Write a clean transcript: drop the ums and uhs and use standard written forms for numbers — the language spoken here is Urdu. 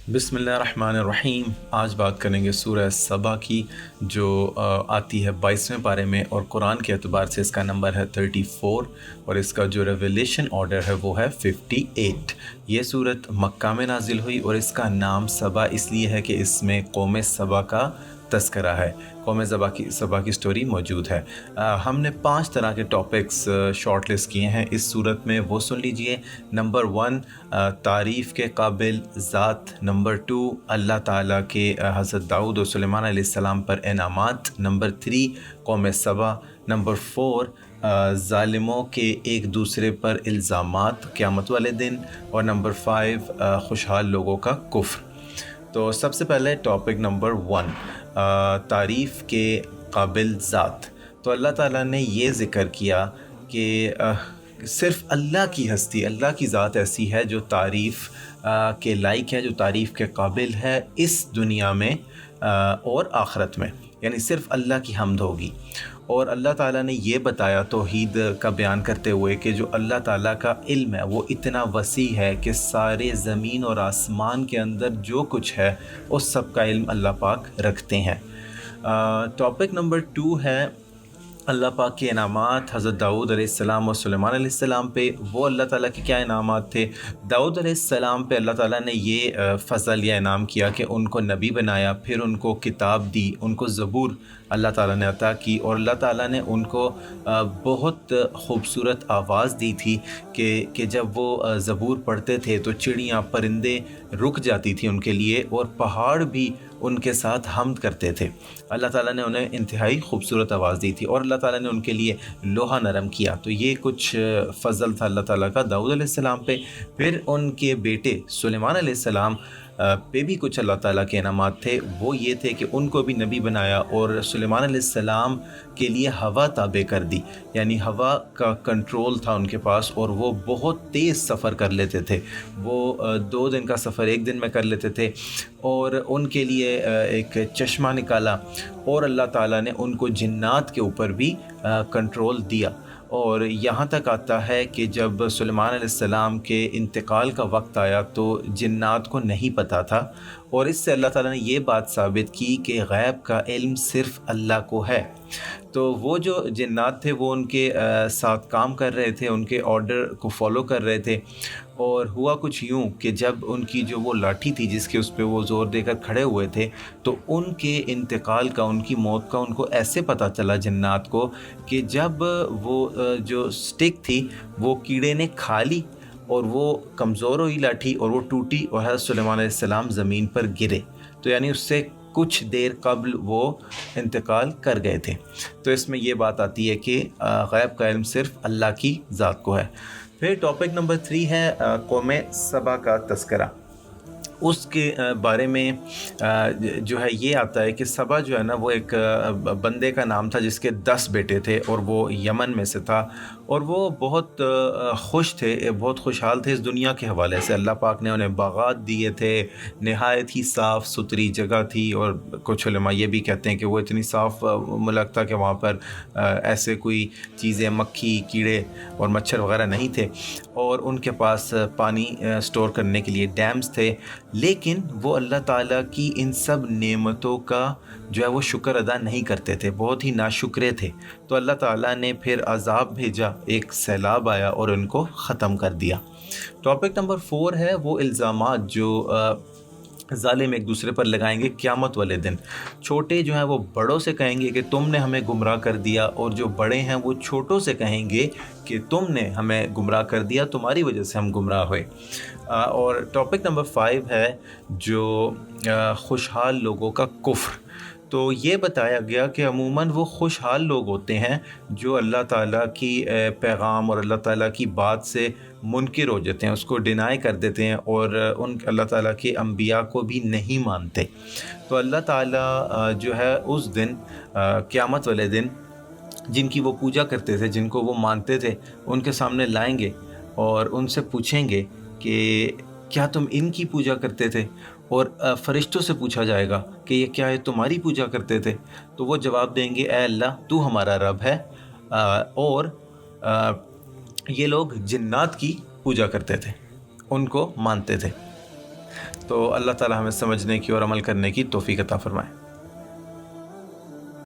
بسم اللہ الرحمن الرحیم۔ آج بات کریں گے سورہ سبا کی، جو آتی ہے 22ویں پارے میں، اور قرآن کے اعتبار سے اس کا نمبر ہے 34، اور اس کا جو ریویلیشن آرڈر ہے وہ ہے 58۔ یہ صورت مکہ میں نازل ہوئی، اور اس کا نام سبا اس لیے ہے کہ اس میں قوم سبا کا تذکرہ ہے، قوم سبا کی سٹوری موجود ہے۔ ہم نے 5 طرح کے ٹاپکس شارٹ لسٹ کیے ہیں اس صورت میں، وہ سن لیجئے۔ نمبر 1، تعریف کے قابل ذات۔ نمبر 2، اللہ تعالیٰ کے حضرت داؤد و سلیمان علیہ السلام پر انعامات۔ نمبر 3، قوم سبا۔ نمبر 4، ظالموں کے ایک دوسرے پر الزامات قیامت والے دن۔ اور نمبر 5، خوشحال لوگوں کا کفر۔ تو سب سے پہلے ٹاپک نمبر 1، تعریف کے قابل ذات۔ تو اللہ تعالیٰ نے یہ ذکر کیا کہ صرف اللہ کی ہستی، اللہ کی ذات ایسی ہے جو تعریف کے لائق ہے، جو تعریف کے قابل ہے اس دنیا میں اور آخرت میں، یعنی صرف اللہ کی حمد ہوگی۔ اور اللہ تعالیٰ نے یہ بتایا توحید کا بیان کرتے ہوئے کہ جو اللہ تعالیٰ کا علم ہے وہ اتنا وسیع ہے کہ سارے زمین اور آسمان کے اندر جو کچھ ہے اس سب کا علم اللہ پاک رکھتے ہیں۔ ٹاپک نمبر 2 ہے اللہ پاک کے انعامات حضرت داؤد علیہ السلام اور سلیمان علیہ السلام پہ۔ وہ اللہ تعالیٰ کے کیا انعامات تھے؟ داؤد علیہ السلام پہ اللہ تعالیٰ نے یہ فضل یا انعام کیا کہ ان کو نبی بنایا، پھر ان کو کتاب دی، ان کو زبور اللہ تعالیٰ نے عطا کی، اور اللہ تعالیٰ نے ان کو بہت خوبصورت آواز دی تھی کہ جب وہ زبور پڑھتے تھے تو چڑیاں پرندے رک جاتی تھی ان کے لیے، اور پہاڑ بھی ان کے ساتھ حمد کرتے تھے۔ اللہ تعالیٰ نے انہیں انتہائی خوبصورت آواز دی تھی، اور اللہ تعالیٰ نے ان کے لیے لوہا نرم کیا۔ تو یہ کچھ فضل تھا اللہ تعالیٰ کا داؤد علیہ السلام پہ۔ پھر ان کے بیٹے سلیمان علیہ السلام پہ بھی کچھ اللہ تعالیٰ کے انعامات تھے۔ وہ یہ تھے کہ ان کو بھی نبی بنایا، اور سلیمان علیہ السلام کے لیے ہوا تابع کر دی، یعنی ہوا کا کنٹرول تھا ان کے پاس، اور وہ بہت تیز سفر کر لیتے تھے۔ وہ 2 دن کا سفر 1 دن میں کر لیتے تھے، اور ان کے لیے ایک چشمہ نکالا، اور اللہ تعالیٰ نے ان کو جنات کے اوپر بھی کنٹرول دیا۔ اور یہاں تک آتا ہے کہ جب سلیمان علیہ السلام کے انتقال کا وقت آیا تو جنات کو نہیں پتہ تھا، اور اس سے اللہ تعالیٰ نے یہ بات ثابت کی کہ غیب کا علم صرف اللہ کو ہے۔ تو وہ جو جنات تھے وہ ان کے ساتھ کام کر رہے تھے، ان کے آرڈر کو فالو کر رہے تھے، اور ہوا کچھ یوں کہ جب ان کی جو وہ لاٹھی تھی جس کے اس پہ وہ زور دے کر کھڑے ہوئے تھے، تو ان کے انتقال کا، ان کی موت کا ان کو ایسے پتہ چلا جنات کو کہ جب وہ جو سٹک تھی وہ کیڑے نے کھا لی، اور وہ کمزور ہوئی لاٹھی، اور وہ ٹوٹی، اور حضرت سلیمان علیہ السلام زمین پر گرے۔ تو یعنی اس سے کچھ دیر قبل وہ انتقال کر گئے تھے۔ تو اس میں یہ بات آتی ہے کہ غیب کا علم صرف اللہ کی ذات کو ہے۔ پھر ٹاپک نمبر 3 ہے قوم سبا کا تذکرہ۔ اس کے بارے میں جو ہے یہ آتا ہے کہ سبا جو ہے نا وہ ایک بندے کا نام تھا جس کے 10 بیٹے تھے، اور وہ یمن میں سے تھا، اور وہ بہت خوش تھے، بہت خوشحال تھے اس دنیا کے حوالے سے۔ اللہ پاک نے انہیں باغات دیے تھے، نہایت ہی صاف ستھری جگہ تھی، اور کچھ علماء یہ بھی کہتے ہیں کہ وہ اتنی صاف ملک تھا کہ وہاں پر ایسے کوئی چیزیں، مکھی، کیڑے اور مچھر وغیرہ نہیں تھے، اور ان کے پاس پانی سٹور کرنے کے لیے ڈیمز تھے۔ لیکن وہ اللہ تعالیٰ کی ان سب نعمتوں کا جو ہے وہ شکر ادا نہیں کرتے تھے، بہت ہی ناشکرے تھے۔ تو اللہ تعالیٰ نے پھر عذاب بھیجا، ایک سیلاب آیا اور ان کو ختم کر دیا۔ ٹاپک نمبر 4 ہے وہ الزامات جو ظالم ایک دوسرے پر لگائیں گے قیامت والے دن۔ چھوٹے جو ہیں وہ بڑوں سے کہیں گے کہ تم نے ہمیں گمراہ کر دیا، اور جو بڑے ہیں وہ چھوٹوں سے کہیں گے کہ تم نے ہمیں گمراہ کر دیا، تمہاری وجہ سے ہم گمراہ ہوئے۔ اور ٹاپک نمبر 5 ہے جو خوشحال لوگوں کا کفر۔ تو یہ بتایا گیا کہ عموماً وہ خوشحال لوگ ہوتے ہیں جو اللہ تعالیٰ کی پیغام اور اللہ تعالیٰ کی بات سے منکر ہو جاتے ہیں، اس کو ڈینائی کر دیتے ہیں، اور ان اللہ تعالیٰ کے انبیاء کو بھی نہیں مانتے۔ تو اللہ تعالیٰ جو ہے اس دن، قیامت والے دن، جن کی وہ پوجا کرتے تھے، جن کو وہ مانتے تھے، ان کے سامنے لائیں گے اور ان سے پوچھیں گے کہ کیا تم ان کی پوجا کرتے تھے؟ اور فرشتوں سے پوچھا جائے گا کہ یہ کیا ہے تمہاری پوجا کرتے تھے؟ تو وہ جواب دیں گے اے اللہ تو ہمارا رب ہے، اور یہ لوگ جنات کی پوجا کرتے تھے، ان کو مانتے تھے۔ تو اللہ تعالی ہمیں سمجھنے کی اور عمل کرنے کی توفیق عطا فرمائے۔